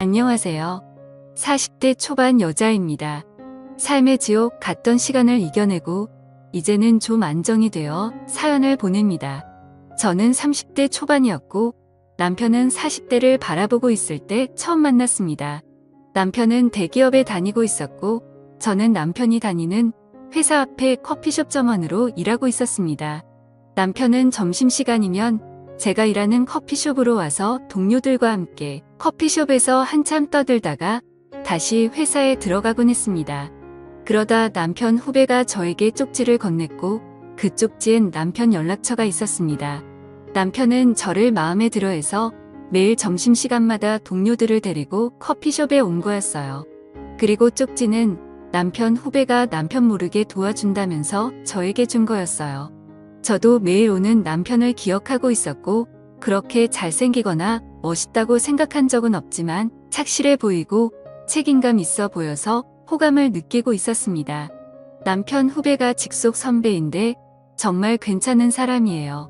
안녕하세요. 40대 초반 여자입니다. 삶의 지옥 같던 시간을 이겨내고 이제는 좀 안정이 되어 사연을 보냅니다. 저는 30대 초반이었고 남편은 40대를 바라보고 있을 때 처음 만났습니다. 남편은 대기업에 다니고 있었고 저는 남편이 다니는 회사 앞에 커피숍 점원으로 일하고 있었습니다. 남편은 점심시간이면 제가 일하는 커피숍으로 와서 동료들과 함께 커피숍에서 한참 떠들다가 다시 회사에 들어가곤 했습니다. 그러다 남편 후배가 저에게 쪽지를 건넸고 그 쪽지엔 남편 연락처가 있었습니다. 남편은 저를 마음에 들어해서 매일 점심시간마다 동료들을 데리고 커피숍에 온 거였어요. 그리고 쪽지는 남편 후배가 남편 모르게 도와준다면서 저에게 준 거였어요. 저도 매일 오는 남편을 기억하고 있었고 그렇게 잘생기거나 멋있다고 생각한 적은 없지만 착실해 보이고 책임감 있어 보여서 호감을 느끼고 있었습니다. 남편 후배가 직속 선배인데 정말 괜찮은 사람이에요.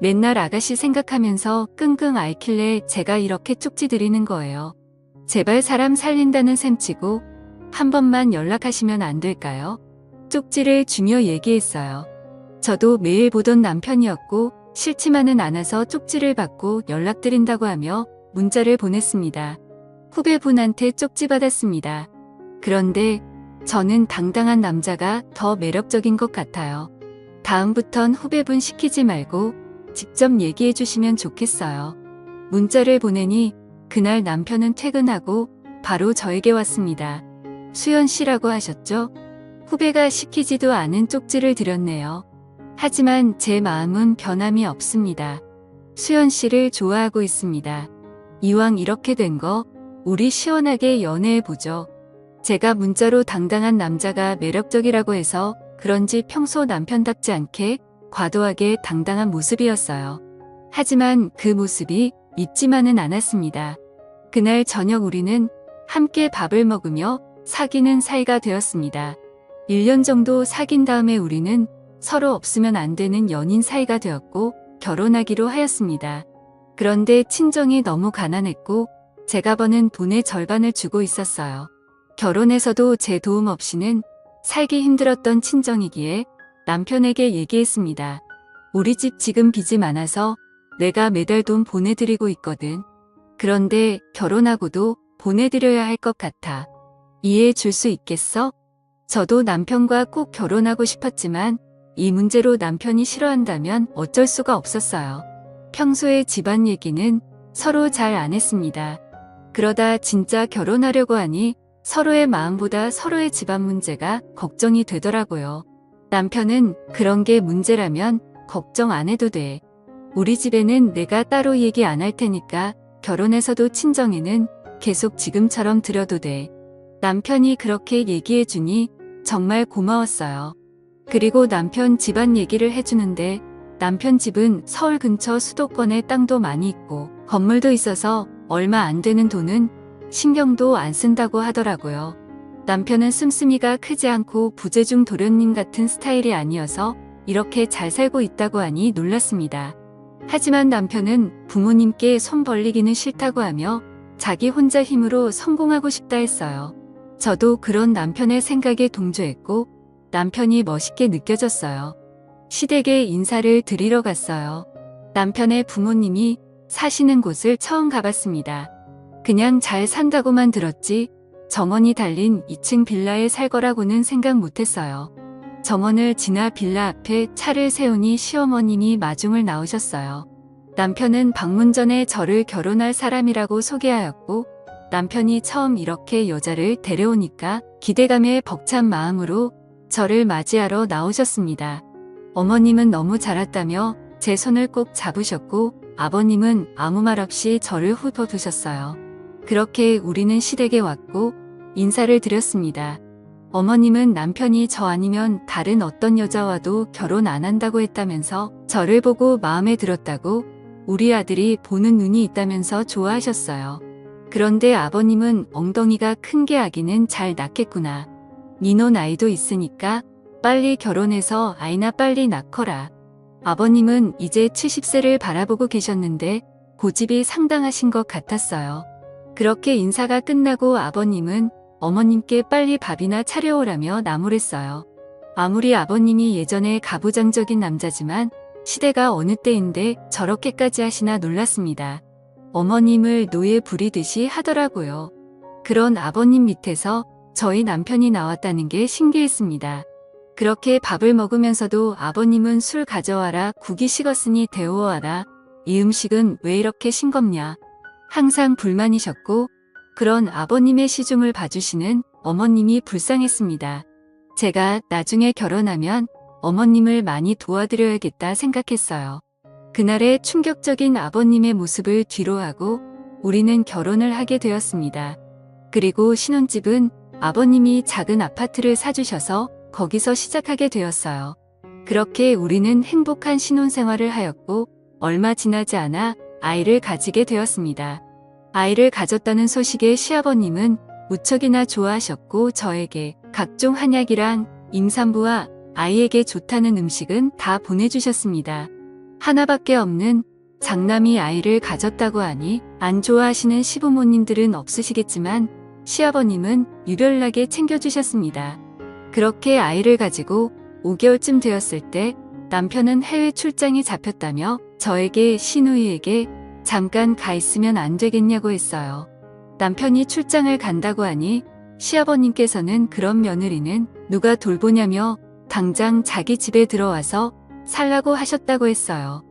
맨날 아가씨 생각하면서 끙끙 앓길래 제가 이렇게 쪽지 드리는 거예요. 제발 사람 살린다는 셈치고 한 번만 연락하시면 안 될까요? 쪽지를 주며 얘기했어요. 저도 매일 보던 남편이었고 싫지만은 않아서 쪽지를 받고 연락드린다고 하며 문자를 보냈습니다. 후배분한테 쪽지 받았습니다. 그런데 저는 당당한 남자가 더 매력적인 것 같아요. 다음부턴 후배분 시키지 말고 직접 얘기해 주시면 좋겠어요. 문자를 보내니 그날 남편은 퇴근하고 바로 저에게 왔습니다. 수연 씨라고 하셨죠? 후배가 시키지도 않은 쪽지를 드렸네요. 하지만 제 마음은 변함이 없습니다. 수연 씨를 좋아하고 있습니다. 이왕 이렇게 된 거 우리 시원하게 연애해보죠. 제가 문자로 당당한 남자가 매력적이라고 해서 그런지 평소 남편답지 않게 과도하게 당당한 모습이었어요. 하지만 그 모습이 믿지만은 않았습니다. 그날 저녁 우리는 함께 밥을 먹으며 사귀는 사이가 되었습니다. 1년 정도 사귄 다음에 우리는 서로 없으면 안 되는 연인 사이가 되었고 결혼하기로 하였습니다. 그런데 친정이 너무 가난했고 제가 버는 돈의 절반을 주고 있었어요. 결혼해서도 제 도움 없이는 살기 힘들었던 친정이기에 남편에게 얘기했습니다. 우리 집 지금 빚이 많아서 내가 매달 돈 보내드리고 있거든. 그런데 결혼하고도 보내드려야 할 것 같아. 이해해 줄 수 있겠어? 저도 남편과 꼭 결혼하고 싶었지만 이 문제로 남편이 싫어한다면 어쩔 수가 없었어요. 평소에 집안 얘기는 서로 잘 안 했습니다. 그러다 진짜 결혼하려고 하니 서로의 마음보다 서로의 집안 문제가 걱정이 되더라고요. 남편은 그런 게 문제라면 걱정 안 해도 돼. 우리 집에는 내가 따로 얘기 안 할 테니까 결혼해서도 친정에는 계속 지금처럼 드려도 돼. 남편이 그렇게 얘기해 주니 정말 고마웠어요. 그리고 남편 집안 얘기를 해주는데 남편 집은 서울 근처 수도권에 땅도 많이 있고 건물도 있어서 얼마 안 되는 돈은 신경도 안 쓴다고 하더라고요. 남편은 씀씀이가 크지 않고 부재중 도련님 같은 스타일이 아니어서 이렇게 잘 살고 있다고 하니 놀랐습니다. 하지만 남편은 부모님께 손 벌리기는 싫다고 하며 자기 혼자 힘으로 성공하고 싶다 했어요. 저도 그런 남편의 생각에 동조했고 남편이 멋있게 느껴졌어요. 시댁에 인사를 드리러 갔어요. 남편의 부모님이 사시는 곳을 처음 가봤습니다. 그냥 잘 산다고만 들었지 정원이 달린 2층 빌라에 살 거라고는 생각 못했어요. 정원을 지나 빌라 앞에 차를 세우니 시어머님이 마중을 나오셨어요. 남편은 방문 전에 저를 결혼할 사람이라고 소개하였고 남편이 처음 이렇게 여자를 데려오니까 기대감에 벅찬 마음으로 저를 맞이하러 나오셨습니다. 어머님은 너무 잘했다며 제 손을 꼭 잡으셨고 아버님은 아무 말 없이 저를 훑어두셨어요. 그렇게 우리는 시댁에 왔고 인사를 드렸습니다. 어머님은 남편이 저 아니면 다른 어떤 여자와도 결혼 안 한다고 했다면서 저를 보고 마음에 들었다고 우리 아들이 보는 눈이 있다면서 좋아하셨어요. 그런데 아버님은 엉덩이가 큰 게 아기는 잘 낳겠구나. 니노 나이도 있으니까 빨리 결혼해서 아이나 빨리 낳거라. 아버님은 이제 70세를 바라보고 계셨는데 고집이 상당하신 것 같았어요. 그렇게 인사가 끝나고 아버님은 어머님께 빨리 밥이나 차려오라며 나무랬어요. 아무리 아버님이 예전에 가부장적인 남자지만 시대가 어느 때인데 저렇게까지 하시나 놀랐습니다. 어머님을 노예 부리듯이 하더라고요. 그런 아버님 밑에서 저희 남편이 나왔다는 게 신기했습니다. 그렇게 밥을 먹으면서도 아버님은 술 가져와라, 국이 식었으니 데워와라, 이 음식은 왜 이렇게 싱겁냐. 항상 불만이셨고 그런 아버님의 시중을 봐주시는 어머님이 불쌍했습니다. 제가 나중에 결혼하면 어머님을 많이 도와드려야겠다 생각했어요. 그날의 충격적인 아버님의 모습을 뒤로하고 우리는 결혼을 하게 되었습니다. 그리고 신혼집은 아버님이 작은 아파트를 사주셔서 거기서 시작하게 되었어요. 그렇게 우리는 행복한 신혼생활을 하였고 얼마 지나지 않아 아이를 가지게 되었습니다. 아이를 가졌다는 소식에 시아버님은 무척이나 좋아하셨고 저에게 각종 한약이랑 임산부와 아이에게 좋다는 음식은 다 보내주셨습니다. 하나밖에 없는 장남이 아이를 가졌다고 하니 안 좋아하시는 시부모님들은 없으시겠지만 시아버님은 유별나게 챙겨주셨습니다. 그렇게 아이를 가지고 5개월쯤 되었을 때 남편은 해외 출장이 잡혔다며 저에게 시누이에게 잠깐 가 있으면 안 되겠냐고 했어요. 남편이 출장을 간다고 하니 시아버님께서는 그런 며느리는 누가 돌보냐며 당장 자기 집에 들어와서 살라고 하셨다고 했어요.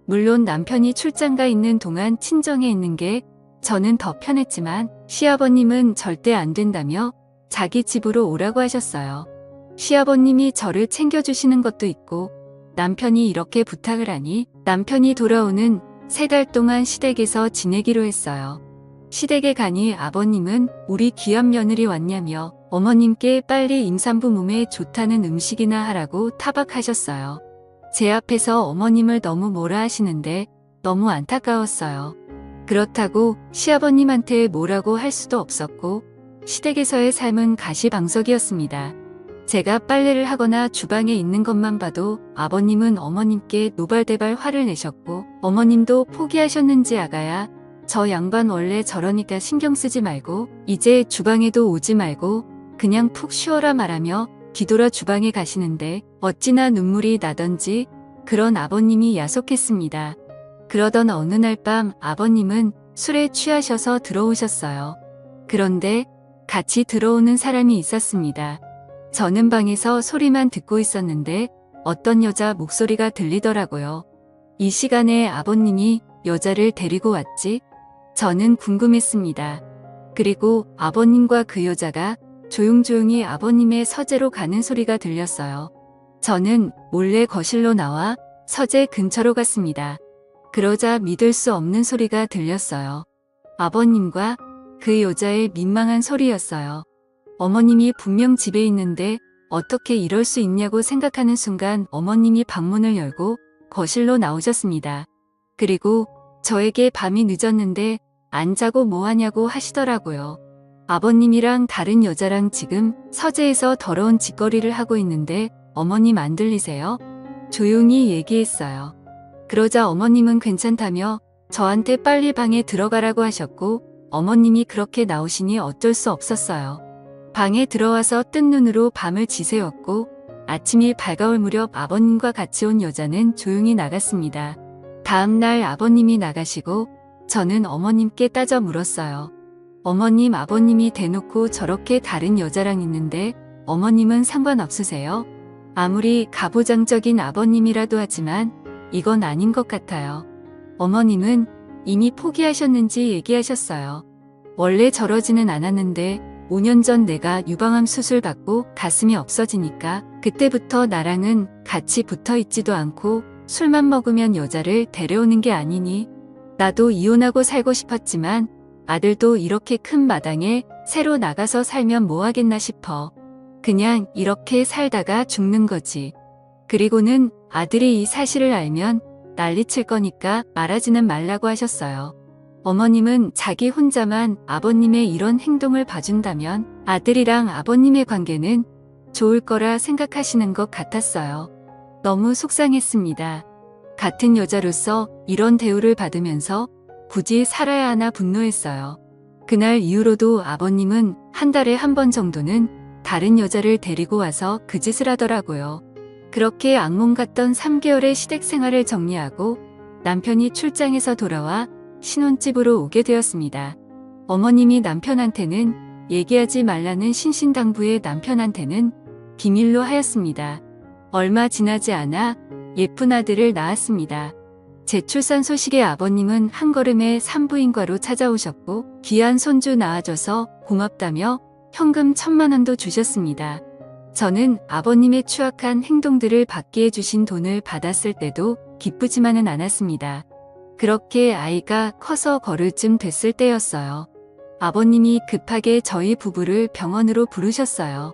물론 남편이 출장가 있는 동안 친정에 있는 게 저는 더 편했지만 시아버님은 절대 안 된다며 자기 집으로 오라고 하셨어요. 시아버님이 저를 챙겨주시는 것도 있고 남편이 이렇게 부탁을 하니 남편이 돌아오는 3달 동안 시댁에서 지내기로 했어요. 시댁에 가니 아버님은 우리 귀한 며느리 왔냐며 어머님께 빨리 임산부 몸에 좋다는 음식이나 하라고 타박하셨어요. 제 앞에서 어머님을 너무 뭐라 하시는데 너무 안타까웠어요. 그렇다고 시아버님한테 뭐라고 할 수도 없었고 시댁에서의 삶은 가시방석이었습니다. 제가 빨래를 하거나 주방에 있는 것만 봐도 아버님은 어머님께 노발대발 화를 내셨고 어머님도 포기하셨는지 아가야 저 양반 원래 저러니까 신경 쓰지 말고 이제 주방에도 오지 말고 그냥 푹 쉬어라 말하며 뒤돌아 주방에 가시는데 어찌나 눈물이 나던지 그런 아버님이 야속했습니다. 그러던 어느 날 밤 아버님은 술에 취하셔서 들어오셨어요. 그런데 같이 들어오는 사람이 있었습니다. 저는 방에서 소리만 듣고 있었는데 어떤 여자 목소리가 들리더라고요. 이 시간에 아버님이 여자를 데리고 왔지? 저는 궁금했습니다. 그리고 아버님과 그 여자가 조용조용히 아버님의 서재로 가는 소리가 들렸어요. 저는 몰래 거실로 나와 서재 근처로 갔습니다. 그러자 믿을 수 없는 소리가 들렸어요. 아버님과 그 여자의 민망한 소리였어요. 어머님이 분명 집에 있는데 어떻게 이럴 수 있냐고 생각하는 순간 어머님이 방문을 열고 거실로 나오셨습니다. 그리고 저에게 밤이 늦었는데 안 자고 뭐 하냐고 하시더라고요. 아버님이랑 다른 여자랑 지금 서재에서 더러운 짓거리를 하고 있는데 어머님 안 들리세요? 조용히 얘기했어요. 그러자 어머님은 괜찮다며 저한테 빨리 방에 들어가라고 하셨고 어머님이 그렇게 나오시니 어쩔 수 없었어요. 방에 들어와서 뜬 눈으로 밤을 지새웠고 아침이 밝아올 무렵 아버님과 같이 온 여자는 조용히 나갔습니다. 다음 날 아버님이 나가시고 저는 어머님께 따져 물었어요. 어머님, 아버님이 대놓고 저렇게 다른 여자랑 있는데 어머님은 상관없으세요? 아무리 가부장적인 아버님이라도 하지만 이건 아닌 것 같아요. 어머님은 이미 포기하셨는지 얘기하셨어요. 원래 저러지는 않았는데 5년 전 내가 유방암 수술 받고 가슴이 없어지니까 그때부터 나랑은 같이 붙어 있지도 않고 술만 먹으면 여자를 데려오는 게 아니니 나도 이혼하고 살고 싶었지만 아들도 이렇게 큰 마당에 새로 나가서 살면 뭐 하겠나 싶어. 그냥 이렇게 살다가 죽는 거지. 그리고는 아들이 이 사실을 알면 난리칠 거니까 말하지는 말라고 하셨어요. 어머님은 자기 혼자만 아버님의 이런 행동을 봐준다면 아들이랑 아버님의 관계는 좋을 거라 생각하시는 것 같았어요. 너무 속상했습니다. 같은 여자로서 이런 대우를 받으면서 굳이 살아야 하나 분노했어요. 그날 이후로도 아버님은 한 달에 한 번 정도는 다른 여자를 데리고 와서 그 짓을 하더라고요. 그렇게 악몽 같던 3개월의 시댁 생활을 정리하고 남편이 출장에서 돌아와 신혼집으로 오게 되었습니다. 어머님이 남편한테는 얘기하지 말라는 신신당부에 남편한테는 비밀로 하였습니다. 얼마 지나지 않아 예쁜 아들을 낳았습니다. 재출산 소식에 아버님은 한 걸음에 산부인과로 찾아오셨고 귀한 손주 낳아줘서 고맙다며 현금 1,000만 원도 주셨습니다. 저는 아버님의 추악한 행동들을 받게 해주신 돈을 받았을 때도 기쁘지만은 않았습니다. 그렇게 아이가 커서 걸을 쯤 됐을 때였어요. 아버님이 급하게 저희 부부를 병원으로 부르셨어요.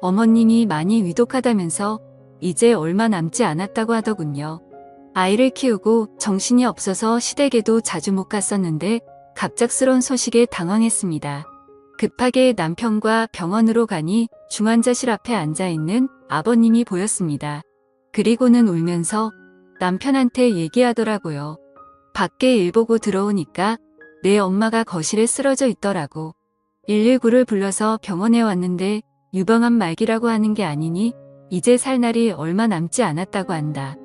어머님이 많이 위독하다면서 이제 얼마 남지 않았다고 하더군요. 아이를 키우고 정신이 없어서 시댁에도 자주 못 갔었는데 갑작스러운 소식에 당황했습니다. 급하게 남편과 병원으로 가니 중환자실 앞에 앉아있는 아버님이 보였습니다. 그리고는 울면서 남편한테 얘기하더라고요. 밖에 일 보고 들어오니까 내 엄마가 거실에 쓰러져 있더라고. 119를 불러서 병원에 왔는데 유방암 말기라고 하는 게 아니니 이제 살 날이 얼마 남지 않았다고 한다.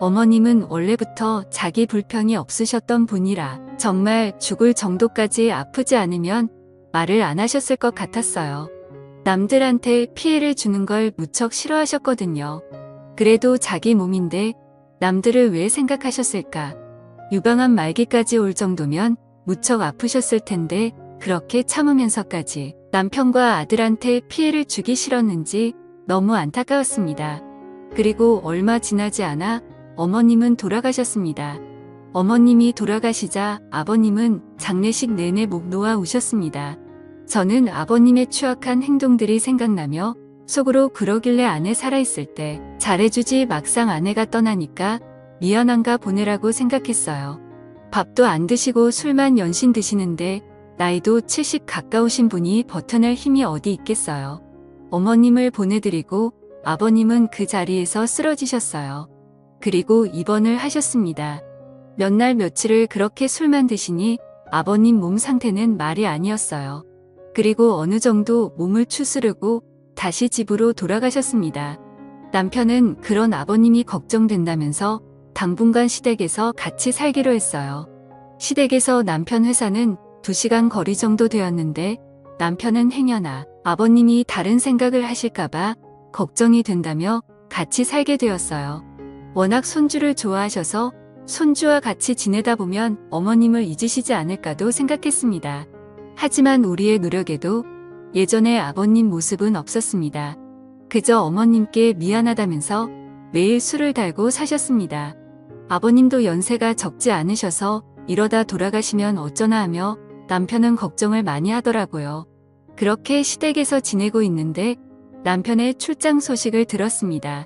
어머님은 원래부터 자기 불평이 없으셨던 분이라 정말 죽을 정도까지 아프지 않으면 말을 안 하셨을 것 같았어요. 남들한테 피해를 주는 걸 무척 싫어하셨거든요. 그래도 자기 몸인데 남들을 왜 생각하셨을까? 유방암 말기까지 올 정도면 무척 아프셨을 텐데 그렇게 참으면서까지 남편과 아들한테 피해를 주기 싫었는지 너무 안타까웠습니다. 그리고 얼마 지나지 않아 어머님은 돌아가셨습니다. 어머님이 돌아가시자 아버님은 장례식 내내 목 놓아 우셨습니다. 저는 아버님의 추악한 행동들이 생각나며 속으로 그러길래 아내 살아있을 때 잘해주지 막상 아내가 떠나니까 미안한가 보내라고 생각했어요. 밥도 안 드시고 술만 연신 드시는데 나이도 70 가까우신 분이 버텨낼 힘이 어디 있겠어요. 어머님을 보내드리고 아버님은 그 자리에서 쓰러지셨어요. 그리고 입원을 하셨습니다. 몇 날 며칠을 그렇게 술만 드시니 아버님 몸 상태는 말이 아니었어요. 그리고 어느 정도 몸을 추스르고 다시 집으로 돌아가셨습니다. 남편은 그런 아버님이 걱정된다면서 당분간 시댁에서 같이 살기로 했어요. 시댁에서 남편 회사는 2시간 거리 정도 되었는데 남편은 행여나 아버님이 다른 생각을 하실까봐 걱정이 된다며 같이 살게 되었어요. 워낙 손주를 좋아하셔서 손주와 같이 지내다 보면 어머님을 잊으시지 않을까도 생각했습니다. 하지만 우리의 노력에도 예전의 아버님 모습은 없었습니다. 그저 어머님께 미안하다면서 매일 술을 달고 사셨습니다. 아버님도 연세가 적지 않으셔서 이러다 돌아가시면 어쩌나 하며 남편은 걱정을 많이 하더라고요. 그렇게 시댁에서 지내고 있는데 남편의 출장 소식을 들었습니다.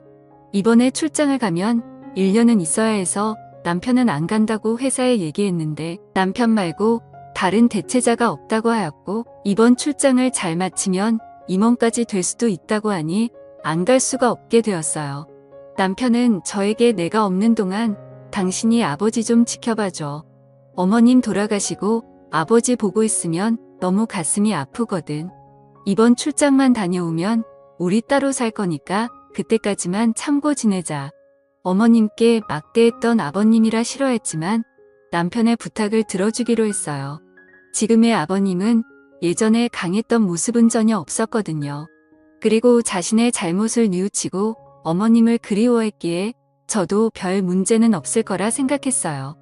이번에 출장을 가면 1년은 있어야 해서 남편은 안 간다고 회사에 얘기했는데 남편 말고 다른 대체자가 없다고 하였고 이번 출장을 잘 마치면 임원까지 될 수도 있다고 하니 안 갈 수가 없게 되었어요. 남편은 저에게 내가 없는 동안 당신이 아버지 좀 지켜봐줘. 어머님 돌아가시고 아버지 보고 있으면 너무 가슴이 아프거든. 이번 출장만 다녀오면 우리 따로 살 거니까 그때까지만 참고 지내자. 어머님께 막대했던 아버님이라 싫어했지만 남편의 부탁을 들어주기로 했어요. 지금의 아버님은 예전에 강했던 모습은 전혀 없었거든요. 그리고 자신의 잘못을 뉘우치고 어머님을 그리워했기에 저도 별 문제는 없을 거라 생각했어요.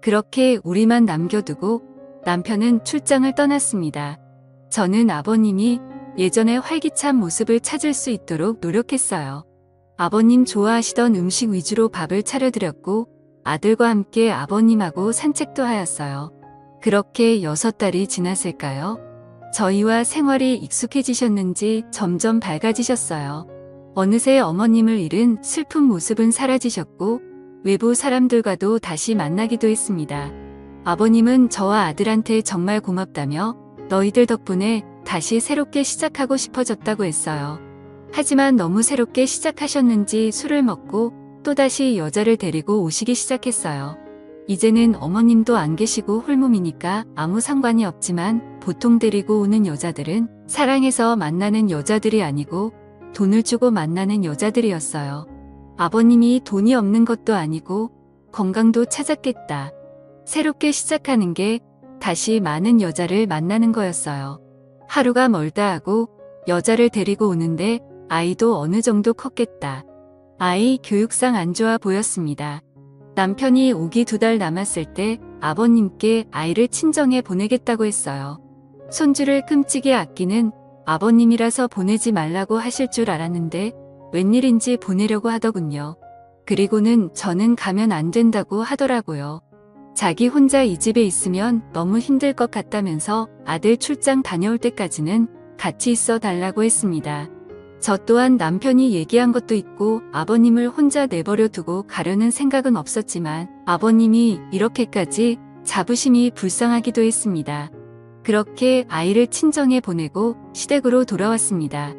그렇게 우리만 남겨두고 남편은 출장을 떠났습니다. 저는 아버님이 예전의 활기찬 모습을 찾을 수 있도록 노력했어요. 아버님 좋아하시던 음식 위주로 밥을 차려드렸고 아들과 함께 아버님하고 산책도 하였어요. 그렇게 6달이 지났을까요? 저희와 생활이 익숙해지셨는지 점점 밝아지셨어요. 어느새 어머님을 잃은 슬픈 모습은 사라지셨고 외부 사람들과도 다시 만나기도 했습니다. 아버님은 저와 아들한테 정말 고맙다며 너희들 덕분에 다시 새롭게 시작하고 싶어졌다고 했어요. 하지만 너무 새롭게 시작하셨는지 술을 먹고 또다시 여자를 데리고 오시기 시작했어요. 이제는 어머님도 안 계시고 홀몸이니까 아무 상관이 없지만 보통 데리고 오는 여자들은 사랑해서 만나는 여자들이 아니고 돈을 주고 만나는 여자들이었어요. 아버님이 돈이 없는 것도 아니고 건강도 찾았겠다. 새롭게 시작하는 게 다시 많은 여자를 만나는 거였어요. 하루가 멀다 하고 여자를 데리고 오는데 아이도 어느 정도 컸겠다. 아이 교육상 안 좋아 보였습니다. 남편이 오기 2달 남았을 때 아버님께 아이를 친정에 보내겠다고 했어요. 손주를 끔찍이 아끼는 아버님이라서 보내지 말라고 하실 줄 알았는데 웬일인지 보내려고 하더군요. 그리고는 저는 가면 안 된다고 하더라고요. 자기 혼자 이 집에 있으면 너무 힘들 것 같다면서 아들 출장 다녀올 때까지는 같이 있어 달라고 했습니다. 저 또한 남편이 얘기한 것도 있고 아버님을 혼자 내버려 두고 가려는 생각은 없었지만 아버님이 이렇게까지 자부심이 불쌍하기도 했습니다. 그렇게 아이를 친정에 보내고 시댁으로 돌아왔습니다.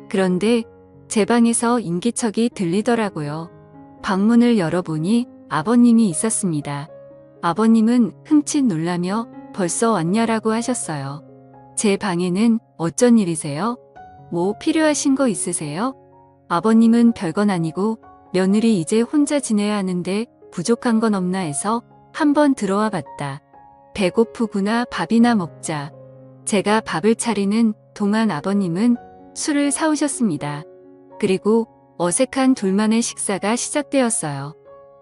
그런데 제 방에서 인기척이 들리더라고요. 방문을 열어보니 아버님이 있었습니다. 아버님은 흠칫 놀라며 벌써 왔냐라고 하셨어요. 제 방에는 어쩐 일이세요? 뭐 필요하신 거 있으세요? 아버님은 별건 아니고 며느리 이제 혼자 지내야 하는데 부족한 건 없나 해서 한번 들어와 봤다. 배고프구나 밥이나 먹자. 제가 밥을 차리는 동안 아버님은 술을 사오셨습니다. 그리고 어색한 둘만의 식사가 시작되었어요.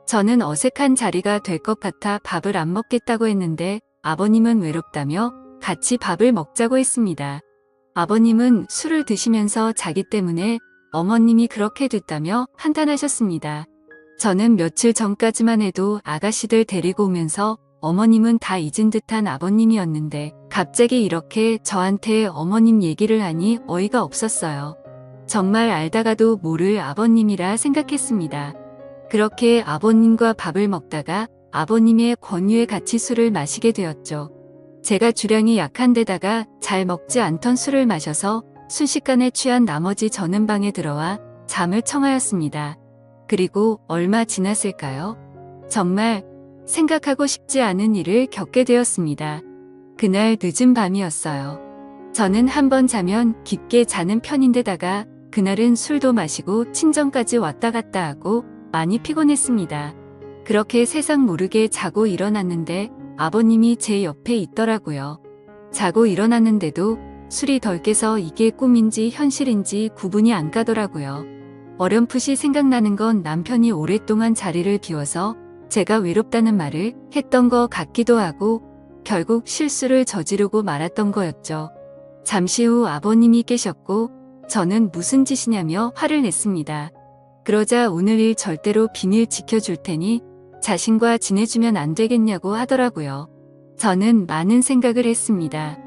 저는 어색한 자리가 될 것 같아 밥을 안 먹겠다고 했는데 아버님은 외롭다며 같이 밥을 먹자고 했습니다. 아버님은 술을 드시면서 자기 때문에 어머님이 그렇게 됐다며 한탄하셨습니다. 저는 며칠 전까지만 해도 아가씨들 데리고 오면서 어머님은 다 잊은 듯한 아버님이었는데 갑자기 이렇게 저한테 어머님 얘기를 하니 어이가 없었어요. 정말 알다가도 모를 아버님이라 생각했습니다. 그렇게 아버님과 밥을 먹다가 아버님의 권유에 같이 술을 마시게 되었죠. 제가 주량이 약한 데다가 잘 먹지 않던 술을 마셔서 순식간에 취한 나머지 저는 방에 들어와 잠을 청하였습니다. 그리고 얼마 지났을까요? 정말 생각하고 싶지 않은 일을 겪게 되었습니다. 그날 늦은 밤이었어요. 저는 한번 자면 깊게 자는 편인데다가 그날은 술도 마시고 친정까지 왔다 갔다 하고 많이 피곤했습니다. 그렇게 세상 모르게 자고 일어났는데 아버님이 제 옆에 있더라고요. 자고 일어났는데도 술이 덜 깨서 이게 꿈인지 현실인지 구분이 안 가더라고요. 어렴풋이 생각나는 건 남편이 오랫동안 자리를 비워서 제가 외롭다는 말을 했던 것 같기도 하고 결국 실수를 저지르고 말았던 거였죠. 잠시 후 아버님이 깨셨고 저는 무슨 짓이냐며 화를 냈습니다. 그러자 오늘 일 절대로 비밀 지켜줄 테니 자신과 지내주면 안 되겠냐고 하더라고요. 저는 많은 생각을 했습니다.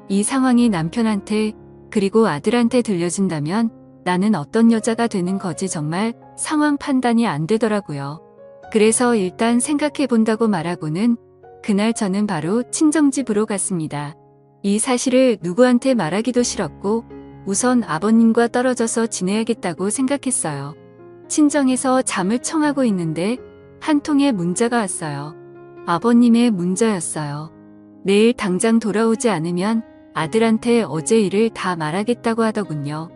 이 상황이 남편한테 그리고 아들한테 들려준다면 나는 어떤 여자가 되는 거지 정말 상황 판단이 안 되더라고요. 그래서 일단 생각해 본다고 말하고는 그날 저는 바로 친정집으로 갔습니다. 이 사실을 누구한테 말하기도 싫었고 우선 아버님과 떨어져서 지내야겠다고 생각했어요. 친정에서 잠을 청하고 있는데 한 통의 문자가 왔어요. 아버님의 문자였어요. 내일 당장 돌아오지 않으면 아들한테 어제 일을 다 말하겠다고 하더군요.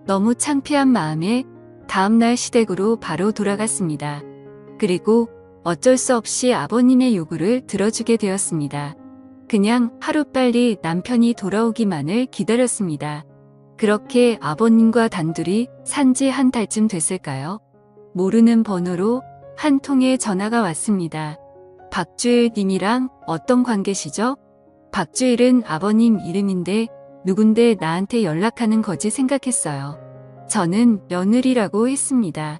너무 창피한 마음에 다음날 시댁으로 바로 돌아갔습니다. 그리고 어쩔 수 없이 아버님의 요구를 들어주게 되었습니다. 그냥 하루빨리 남편이 돌아오기만을 기다렸습니다. 그렇게 아버님과 단둘이 산지 한 달쯤 됐을까요? 모르는 번호로 한 통의 전화가 왔습니다. 박주일 님이랑 어떤 관계시죠? 박주일은 아버님 이름인데 누군데 나한테 연락하는 거지 생각했어요. 저는 며느리라고 했습니다.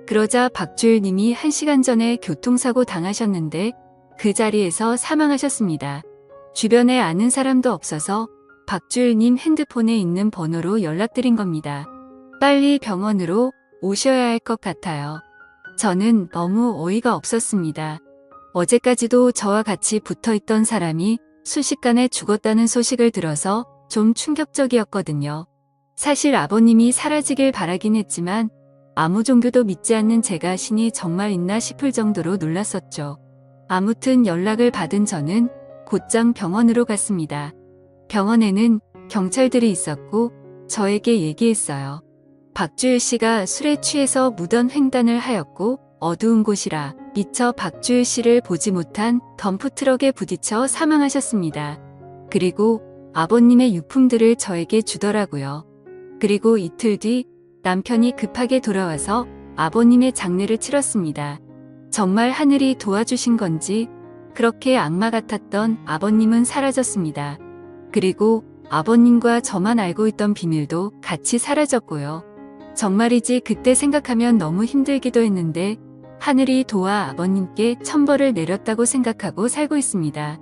그러자 박주일 님이 1시간 전에 교통사고 당하셨는데 그 자리에서 사망하셨습니다. 주변에 아는 사람도 없어서 박주일 님 핸드폰에 있는 번호로 연락드린 겁니다. 빨리 병원으로 오셔야 할 것 같아요. 저는 너무 어이가 없었습니다. 어제까지도 저와 같이 붙어있던 사람이 순식간에 죽었다는 소식을 들어서 좀 충격적이었거든요. 사실 아버님이 사라지길 바라긴 했지만 아무 종교도 믿지 않는 제가 신이 정말 있나 싶을 정도로 놀랐었죠. 아무튼 연락을 받은 저는 곧장 병원으로 갔습니다. 병원에는 경찰들이 있었고 저에게 얘기했어요. 박주일 씨가 술에 취해서 무던 횡단을 하였고 어두운 곳이라 미처 박주일 씨를 보지 못한 덤프트럭에 부딪혀 사망하셨습니다. 그리고 아버님의 유품들을 저에게 주더라고요. 그리고 이틀 뒤 남편이 급하게 돌아와서 아버님의 장례를 치렀습니다. 정말 하늘이 도와주신 건지 그렇게 악마 같았던 아버님은 사라졌습니다. 그리고 아버님과 저만 알고 있던 비밀도 같이 사라졌고요. 정말이지 그때 생각하면 너무 힘들기도 했는데 하늘이 도와 아버님께 천벌을 내렸다고 생각하고 살고 있습니다.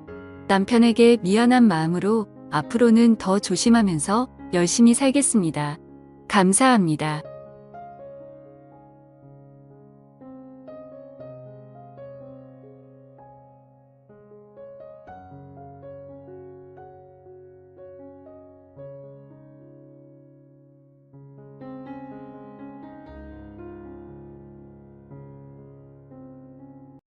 남편에게 미안한 마음으로 앞으로는 더 조심하면서 열심히 살겠습니다. 감사합니다.